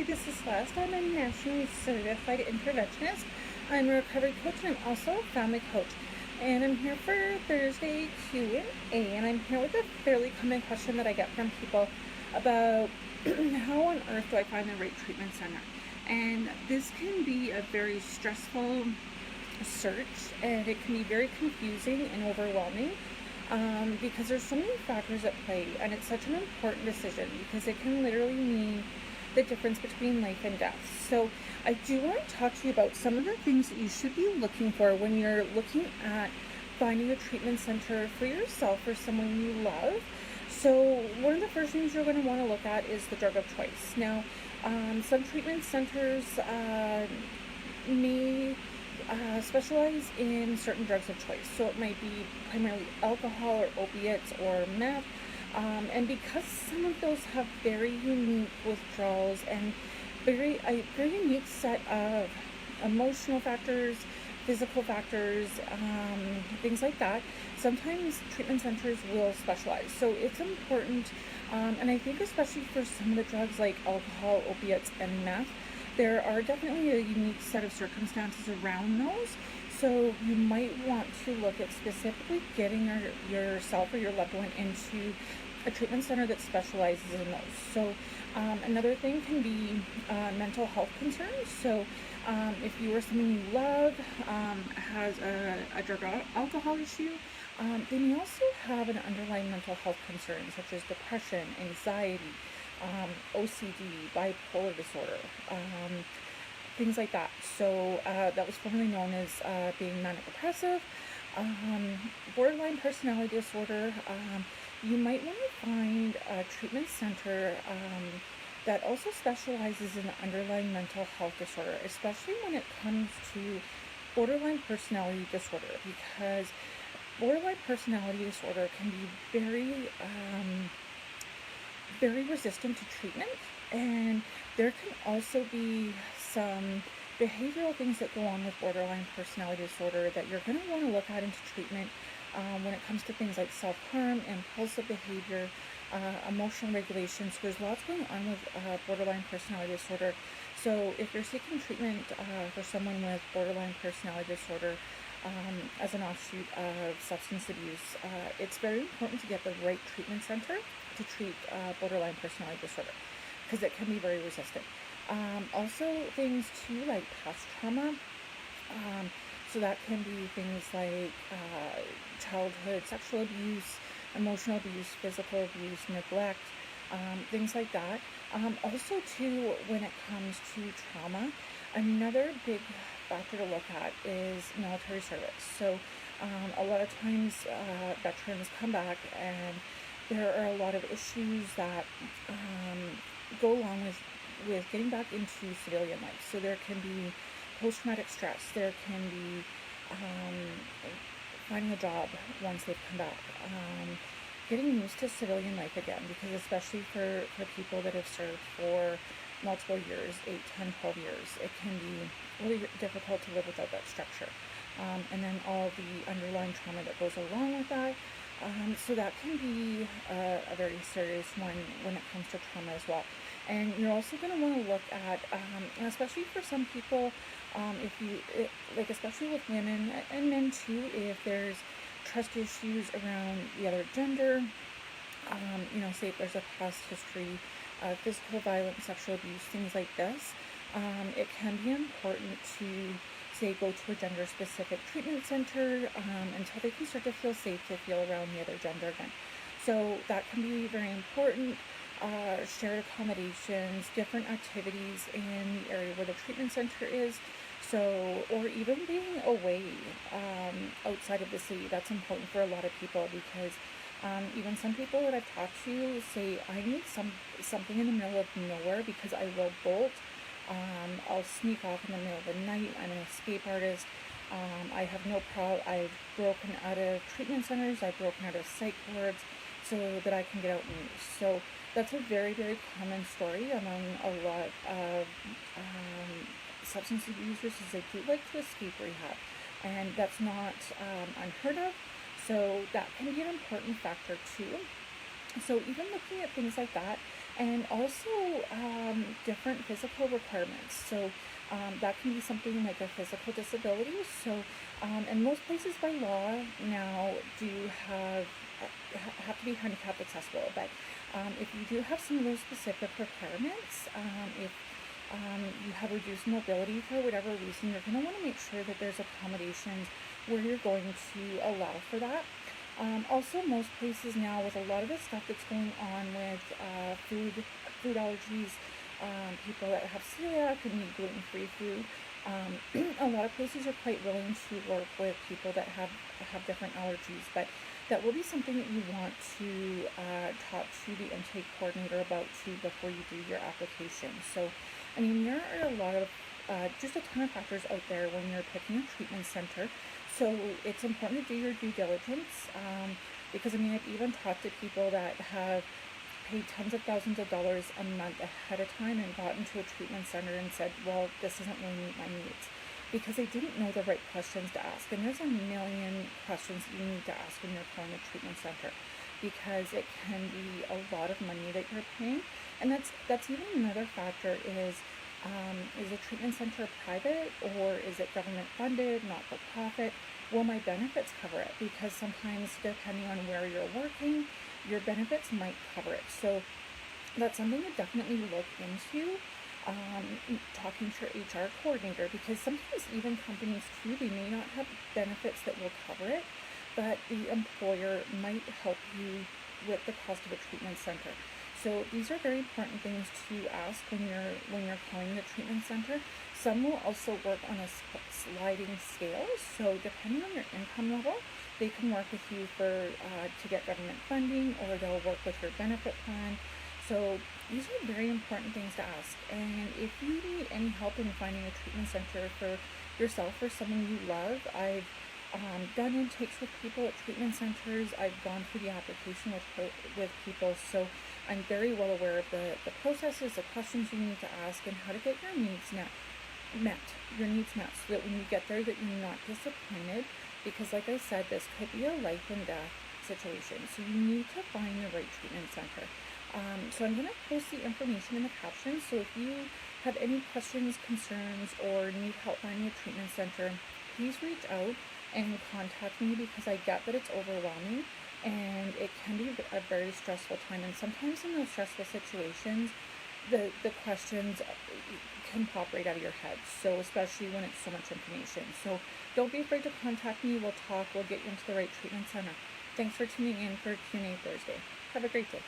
this is Celeste. I'm a nationally certified interventionist. I'm a recovery coach and I'm also a family coach. And I'm here for Thursday Q&A, and I'm here with a fairly common question that I get from people about how on earth do I find the right treatment center? And this can be a very stressful search, and it can be very confusing and overwhelming because there's so many factors at play, and it's such an important decision because it can literally mean the difference between life and death. So I do want to talk to you about some of the things that you should be looking for when you're looking at finding a treatment center for yourself or someone you love. So one of the first things you're going to want to look at is the drug of choice. Now, some treatment centers may specialize in certain drugs of choice. So it might be primarily alcohol or opiates or meth. And because some of those have very unique withdrawals and very unique set of emotional factors, physical factors, things like that, sometimes treatment centers will specialize. So it's important, and I think especially for some of the drugs like alcohol, opiates, and meth, there are definitely a unique set of circumstances around those. So you might want to look at specifically getting yourself or your loved one into a treatment center that specializes in those. So another thing can be mental health concerns. So if you or someone you love has a drug or alcohol issue, they may also have an underlying mental health concern such as depression, anxiety, OCD, bipolar disorder, things like that. So that was formerly known as being manic depressive, borderline personality disorder. You might want to find a treatment center that also specializes in underlying mental health disorder, especially when it comes to borderline personality disorder, because borderline personality disorder can be very resistant to treatment, and there can also be some behavioral things that go on with borderline personality disorder that you're going to want to look at into treatment when it comes to things like self-harm, impulsive behavior, emotional regulation. So there's lots going on with borderline personality disorder. So if you're seeking treatment for someone with borderline personality disorder as an offshoot of substance abuse, it's very important to get the right treatment center to treat borderline personality disorder because it can be very resistant. Also things too like past trauma. So that can be things like childhood sexual abuse, emotional abuse, physical abuse, neglect, things like that. Also too, when it comes to trauma, another big factor to look at is military service. So a lot of times veterans come back and there are a lot of issues that go along with getting back into civilian life. So there can be post-traumatic stress, there can be finding a job once they've come back, getting used to civilian life again, because especially for people that have served for multiple years, 8, 10, 12 years, it can be really difficult to live without that structure. And then all the underlying trauma that goes along with that. So that can be a very serious one when it comes to trauma as well. And you're also going to want to look at, and especially for some people, especially with women and men too, if there's trust issues around the other gender, say if there's a past history of physical violence, sexual abuse, things like this, it can be important to say go to a gender-specific treatment center until they can start to feel safe to feel around the other gender again. So that can be very important. Shared accommodations, different activities in the area where the treatment center is. So, or even being away outside of the city. That's important for a lot of people because even some people that I've talked to say, I need something in the middle of nowhere because I will bolt. I'll sneak off in the middle of the night. I'm an escape artist. I have no problem. I've broken out of treatment centers. I've broken out of psych wards so that I can get out and move. So that's a very, very common story among a lot of substance abusers is they do like to escape rehab, and that's not unheard of. So that can be an important factor too. So even looking at things like that, and also different physical requirements. So that can be something like a physical disability. So, and most places by law now do have to be handicap accessible. But if you do have some of those specific requirements, if you have reduced mobility for whatever reason, you're going to want to make sure that there's accommodations where you're going to allow for that. Also, most places now, with a lot of the stuff that's going on with food allergies, people that have celiac and need gluten-free food, a lot of places are quite willing to work with people that have different allergies. But that will be something that you want to talk to the intake coordinator about too before you do your application. So, I mean, there are a lot of just a ton of factors out there when you're picking a treatment center. So it's important to do your due diligence, because I mean, I've even talked to people that have paid tens of thousands of dollars a month ahead of time and gotten to a treatment center and said, well, this doesn't really meet my needs, because they didn't know the right questions to ask. And there's a million questions that you need to ask when you're calling a treatment center, because it can be a lot of money that you're paying. And that's even another factor is a treatment center private or is it government funded, not for profit? Will my benefits cover it? Because sometimes, depending on where you're working, your benefits might cover it. So that's something to definitely look into, talking to your HR coordinator, because sometimes even companies too, they may not have benefits that will cover it, but the employer might help you with the cost of a treatment center. So these are very important things to ask when you're calling the treatment center. Some will also work on a sliding scale. So depending on your income level, they can work with you to get government funding, or they'll work with your benefit plan. So these are very important things to ask. And if you need any help in finding a treatment center for yourself or someone you love, I've done intakes with people at treatment centers. I've gone through the application with people, so I'm very well aware of the processes, the questions you need to ask, and how to get your needs met, so that when you get there, that you're not disappointed, because like I said, this could be a life and death situation. So you need to find the right treatment center. So I'm going to post the information in the caption. So if you have any questions, concerns, or need help finding a treatment center, please reach out and contact me, because I get that it's overwhelming and it can be a very stressful time. And sometimes in those stressful situations, the questions can pop right out of your head. So especially when it's so much information. So don't be afraid to contact me. We'll talk. We'll get you into the right treatment center. Thanks for tuning in for Q&A Thursday. Have a great day.